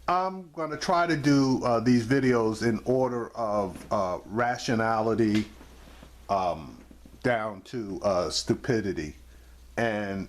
I'm going to try to do these videos in order of rationality down to stupidity. And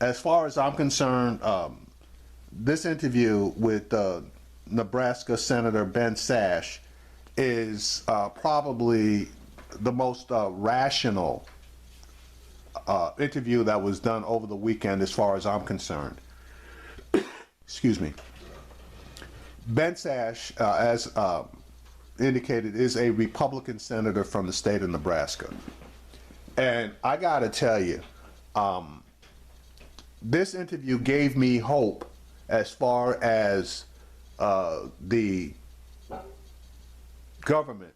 as far as I'm concerned, this interview with Nebraska Senator Ben Sasse is probably the most rational interview that was done over the weekend as far as I'm concerned. Excuse me. Ben Sasse, as indicated, is a Republican senator from the state of Nebraska. And I gotta tell you, this interview gave me hope as far as the government,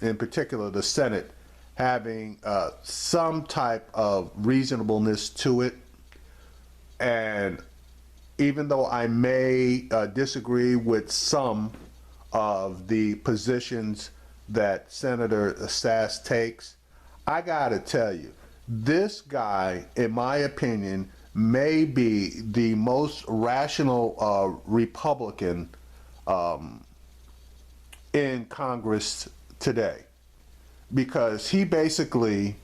in particular the Senate, having some type of reasonableness to it. And even though I may disagree with some of the positions that Senator Sasse takes, I gotta tell you, this guy, in my opinion, may be the most rational Republican in Congress today, because he basically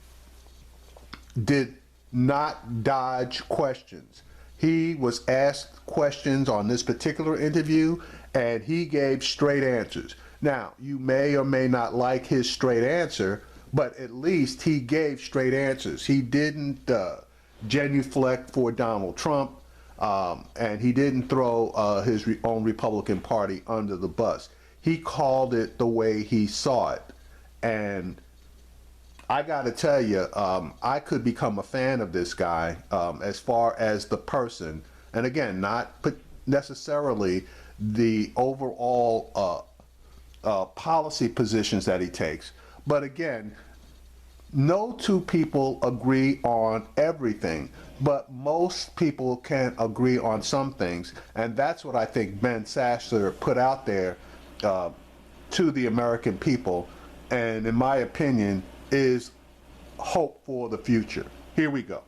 did not dodge questions. He was asked questions on this particular interview, and he gave straight answers. Now, you may or may not like his straight answer, but at least he gave straight answers. He didn't genuflect for Donald Trump, and he didn't throw his own Republican Party under the bus. He called it the way he saw it. And I got to tell you, I could become a fan of this guy as far as the person, and again, not necessarily the overall policy positions that he takes. But again, no two people agree on everything, but most people can agree on some things, and that's what I think Ben Sasse put out there to the American people, and in my opinion, is hope for the future. Here we go.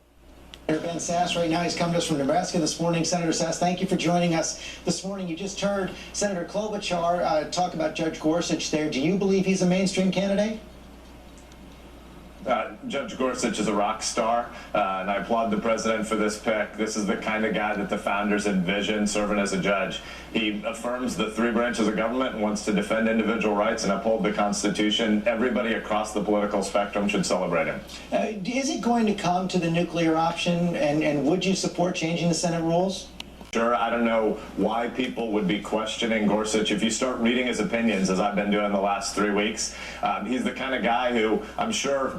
Senator Ben Sasse right now. He's come to us from Nebraska this morning. Senator Sasse, thank you for joining us this morning. You just heard Senator Klobuchar talk about Judge Gorsuch there. Do you believe he's a mainstream candidate? Judge Gorsuch is a rock star, and I applaud the president for this pick. This is the kind of guy that the founders envisioned serving as a judge. He affirms the three branches of government and wants to defend individual rights and uphold the Constitution. Everybody across the political spectrum should celebrate him. Is it going to come to the nuclear option, and would you support changing the Senate rules? Sure, I don't know why people would be questioning Gorsuch. If you start reading his opinions, as I've been doing the last 3 weeks, he's the kind of guy who, I'm sure,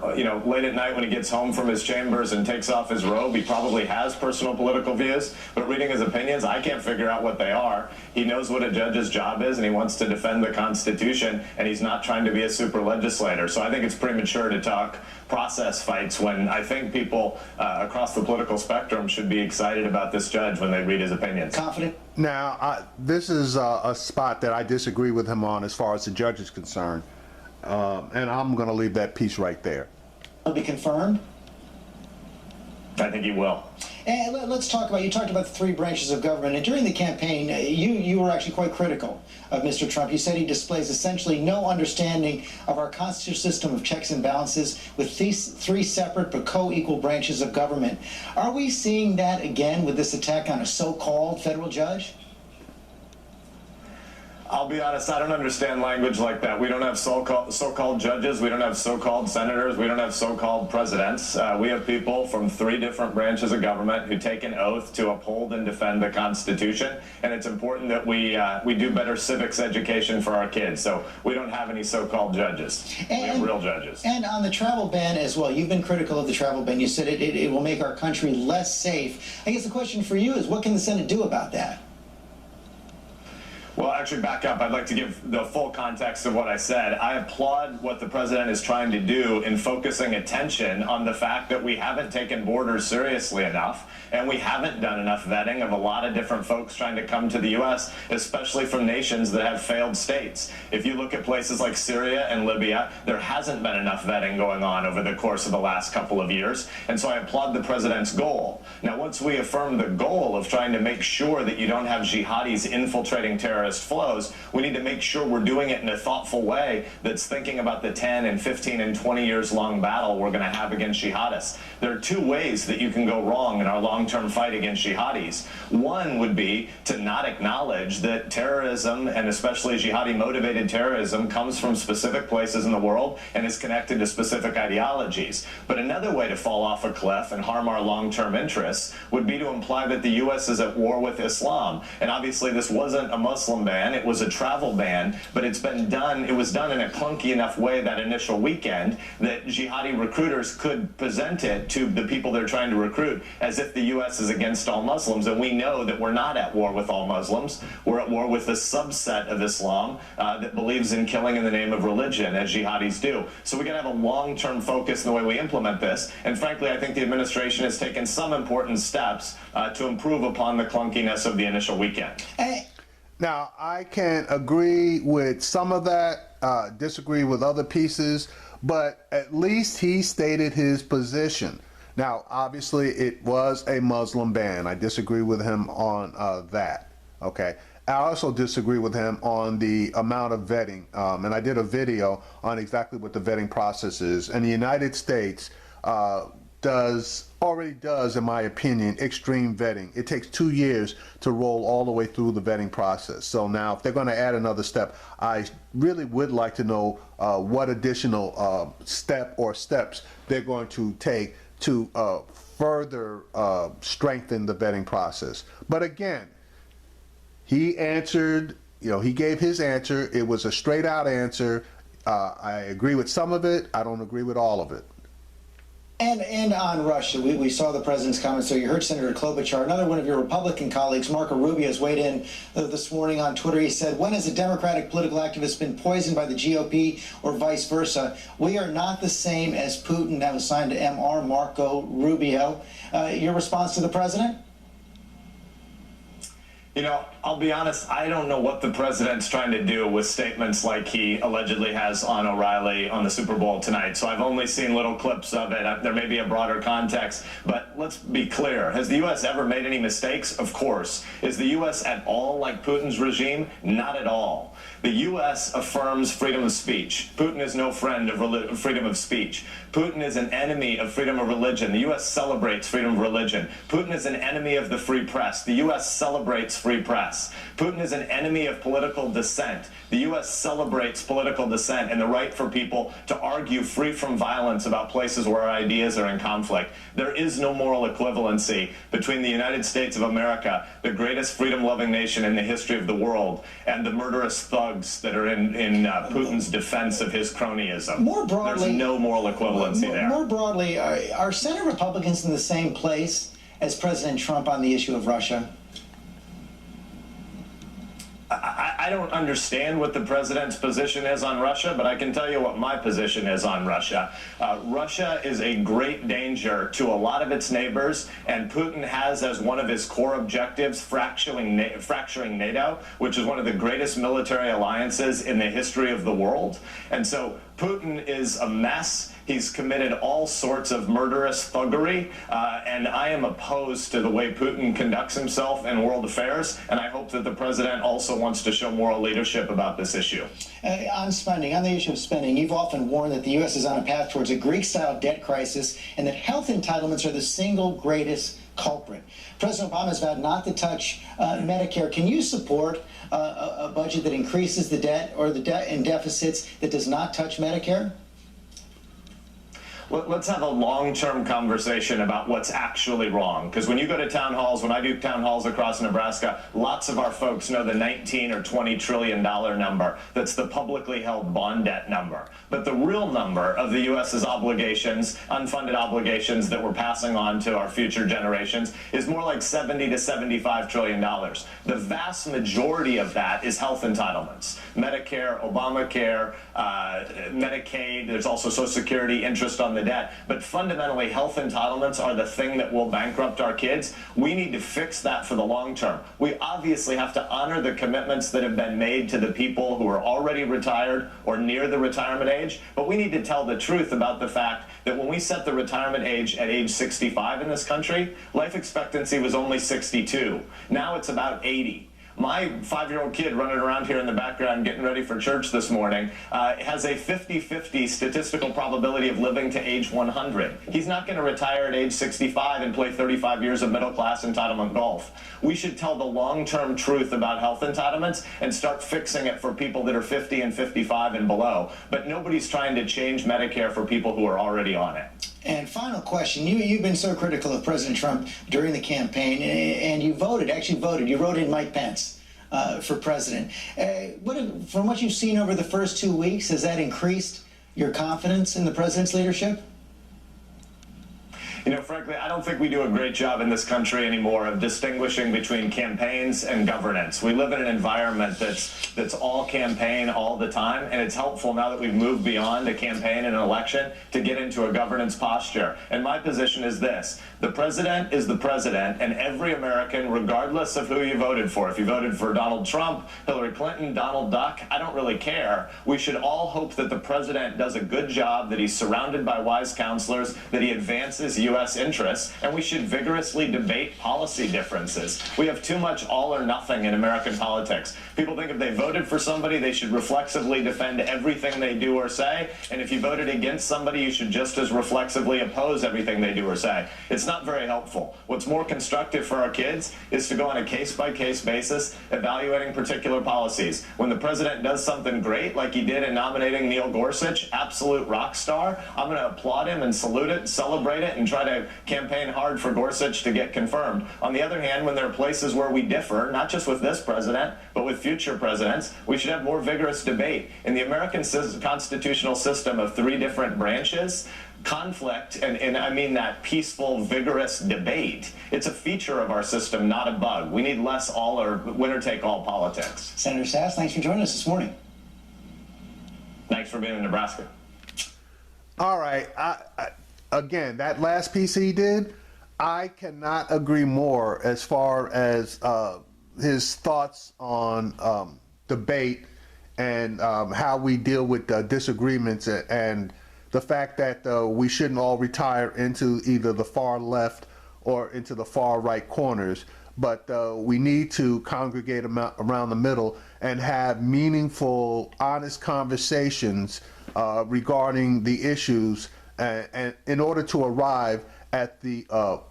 late at night when he gets home from his chambers and takes off his robe, he probably has personal political views, but reading his opinions, I can't figure out what they are. He knows what a judge's job is, and he wants to defend the Constitution, and he's not trying to be a super legislator. So I think it's premature to talk process fights when I think people across the political spectrum should be excited about this judge when they read his opinions. Confident? Now, this is a spot that I disagree with him on as far as the judge is concerned, and I'm going to leave that piece right there. Will be confirmed? I think he will. And let's talk about, you talked about the three branches of government, and during the campaign, you were actually quite critical of Mr. Trump. You said he displays essentially no understanding of our constitutional system of checks and balances with these three separate but co-equal branches of government. Are we seeing that again with this attack on a so-called federal judge? I'll be honest, I don't understand language like that. We don't have so-called judges, we don't have so-called senators, we don't have so-called presidents. We have people from three different branches of government who take an oath to uphold and defend the Constitution, and it's important that we do better civics education for our kids. So we don't have any so-called judges. We have real judges. And on the travel ban as well, you've been critical of the travel ban. You said it will make our country less safe. I guess the question for you is, what can the Senate do about that? Well, actually, back up. I'd like to give the full context of what I said. I applaud what the president is trying to do in focusing attention on the fact that we haven't taken borders seriously enough, and we haven't done enough vetting of a lot of different folks trying to come to the U.S., especially from nations that have failed states. If you look at places like Syria and Libya, there hasn't been enough vetting going on over the course of the last couple of years, and so I applaud the president's goal. Now, once we affirm the goal of trying to make sure that you don't have jihadis infiltrating terrorist flows, we need to make sure we're doing it in a thoughtful way that's thinking about the 10 and 15 and 20 years long battle we're going to have against jihadists. There are two ways that you can go wrong in our long-term fight against jihadis. One would be to not acknowledge that terrorism, and especially jihadi-motivated terrorism, comes from specific places in the world and is connected to specific ideologies. But another way to fall off a cliff and harm our long-term interests would be to imply that the U.S. is at war with Islam. And obviously this wasn't a Muslim ban, it was a travel ban, but it was done in a clunky enough way that initial weekend that jihadi recruiters could present it to the people they're trying to recruit as if the U.S. is against all Muslims. And we know that we're not at war with all Muslims. We're at war with a subset of Islam that believes in killing in the name of religion, as jihadis do. So we got to have a long-term focus in the way we implement this. And frankly, I think the administration has taken some important steps to improve upon the clunkiness of the initial weekend. Now, I can agree with some of that, disagree with other pieces, but at least he stated his position. Now, obviously, it was a Muslim ban. I disagree with him on that, okay? I also disagree with him on the amount of vetting, and I did a video on exactly what the vetting process is. And the United States already does, in my opinion, extreme vetting. It takes 2 years to roll all the way through the vetting process. So now, if they're going to add another step, I really would like to know what additional step or steps they're going to take to further strengthen the vetting process. But again, he answered, he gave his answer. It was a straight out answer. I agree with some of it. I don't agree with all of it. And on Russia, we saw the president's comments. So you heard Senator Klobuchar, another one of your Republican colleagues, Marco Rubio, has weighed in this morning on Twitter. He said, when has a Democratic political activist been poisoned by the GOP or vice versa? We are not the same as Putin. That was signed to MR, Marco Rubio. Your response to the president? I'll be honest, I don't know what the president's trying to do with statements like he allegedly has on O'Reilly on the Super Bowl tonight. So I've only seen little clips of it. There may be a broader context, but let's be clear. Has the U.S. ever made any mistakes? Of course. Is the U.S. at all like Putin's regime? Not at all. The U.S. affirms freedom of speech. Putin is no friend of freedom of speech. Putin is an enemy of freedom of religion. The U.S. celebrates freedom of religion. Putin is an enemy of the free press. The U.S. celebrates free press. Putin is an enemy of political dissent. The U.S. celebrates political dissent and the right for people to argue free from violence about places where our ideas are in conflict. There is no moral equivalency between the United States of America, the greatest freedom-loving nation in the history of the world, and the murderous thugs that are in Putin's defense of his cronyism. More broadly, there's no moral equivalency there. More broadly, are Senate Republicans in the same place as President Trump on the issue of Russia? I don't understand what the president's position is on Russia, but I can tell you what my position is on Russia. Russia is a great danger to a lot of its neighbors, and Putin has as one of his core objectives fracturing NATO, which is one of the greatest military alliances in the history of the world. And so Putin is a mess. He's committed all sorts of murderous thuggery, and I am opposed to the way Putin conducts himself in world affairs, and I hope that the president also wants to show moral leadership about this issue. On spending, on the issue of spending, you've often warned that the U.S. is on a path towards a Greek-style debt crisis and that health entitlements are the single greatest culprit. President Obama has vowed not to touch Medicare. Can you support a budget that increases the debt or the debt and deficits that does not touch Medicare? let's have a long-term conversation about what's actually wrong. Because when you go to town halls, when I do town halls across Nebraska, lots of our folks know the 19 or 20 trillion dollar number. That's the publicly held bond debt number. But the real number of the U.S.'s obligations, unfunded obligations that we're passing on to our future generations, is more like 70 to 75 trillion dollars. The vast majority of that is health entitlements. Medicare, Obamacare, Medicaid, there's also Social Security, interest on the debt. But fundamentally, health entitlements are the thing that will bankrupt our kids. We need to fix that for the long term. We obviously have to honor the commitments that have been made to the people who are already retired or near the retirement age, but we need to tell the truth about the fact that when we set the retirement age at age 65 in this country, life expectancy was only 62. Now it's about 80. My 5-year-old kid running around here in the background getting ready for church this morning has a 50-50 statistical probability of living to age 100. He's not going to retire at age 65 and play 35 years of middle-class entitlement golf. We should tell the long-term truth about health entitlements and start fixing it for people that are 50 and 55 and below. But nobody's trying to change Medicare for people who are already on it. And final question, you've been so critical of President Trump during the campaign, and you wrote in Mike Pence for president. From what you've seen over the first 2 weeks, has that increased your confidence in the president's leadership? You know, frankly, I don't think we do a great job in this country anymore of distinguishing between campaigns and governance. We live in an environment that's all campaign all the time, and it's helpful now that we've moved beyond a campaign and an election to get into a governance posture. And my position is this: the president is the president, and every American, regardless of who you voted for, if you voted for Donald Trump, Hillary Clinton, Donald Duck, I don't really care. We should all hope that the president does a good job, that he's surrounded by wise counselors, that he advances U.S. interests, and we should vigorously debate policy differences. We have too much all or nothing in American politics. People think if they voted for somebody, they should reflexively defend everything they do or say, and if you voted against somebody, you should just as reflexively oppose everything they do or say. It's not very helpful. What's more constructive for our kids is to go on a case-by-case basis, evaluating particular policies. When the president does something great, like he did in nominating Neil Gorsuch, absolute rock star, I'm going to applaud him and salute it, celebrate it, and try to campaign hard for Gorsuch to get confirmed. On the other hand, when there are places where we differ, not just with this president, but with future presidents, we should have more vigorous debate. In the American constitutional system of 3 different branches, conflict, and I mean that peaceful, vigorous debate, it's a feature of our system, not a bug. We need less all or winner-take-all politics. Senator Sasse, thanks for joining us this morning. Thanks for being in Nebraska. All right. Again, that last piece he did, I cannot agree more as far as his thoughts on debate and how we deal with disagreements and the fact that we shouldn't all retire into either the far left or into the far right corners, but we need to congregate around the middle and have meaningful, honest conversations regarding the issues and in order to arrive at the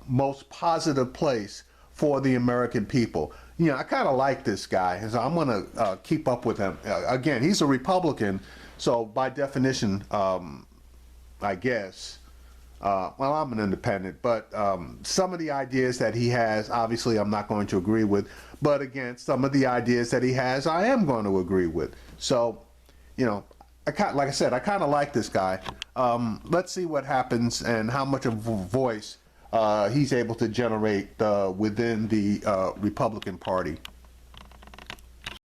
most positive place for the American people. You know, I kind of like this guy, so I'm going to keep up with him. Again, he's a Republican, so by definition, I guess, well, I'm an independent, but some of the ideas that he has, obviously, I'm not going to agree with. But again, some of the ideas that he has, I am going to agree with. So, you know, like I said, I kind of like this guy. Let's see what happens and how much of a voice he's able to generate within the Republican Party.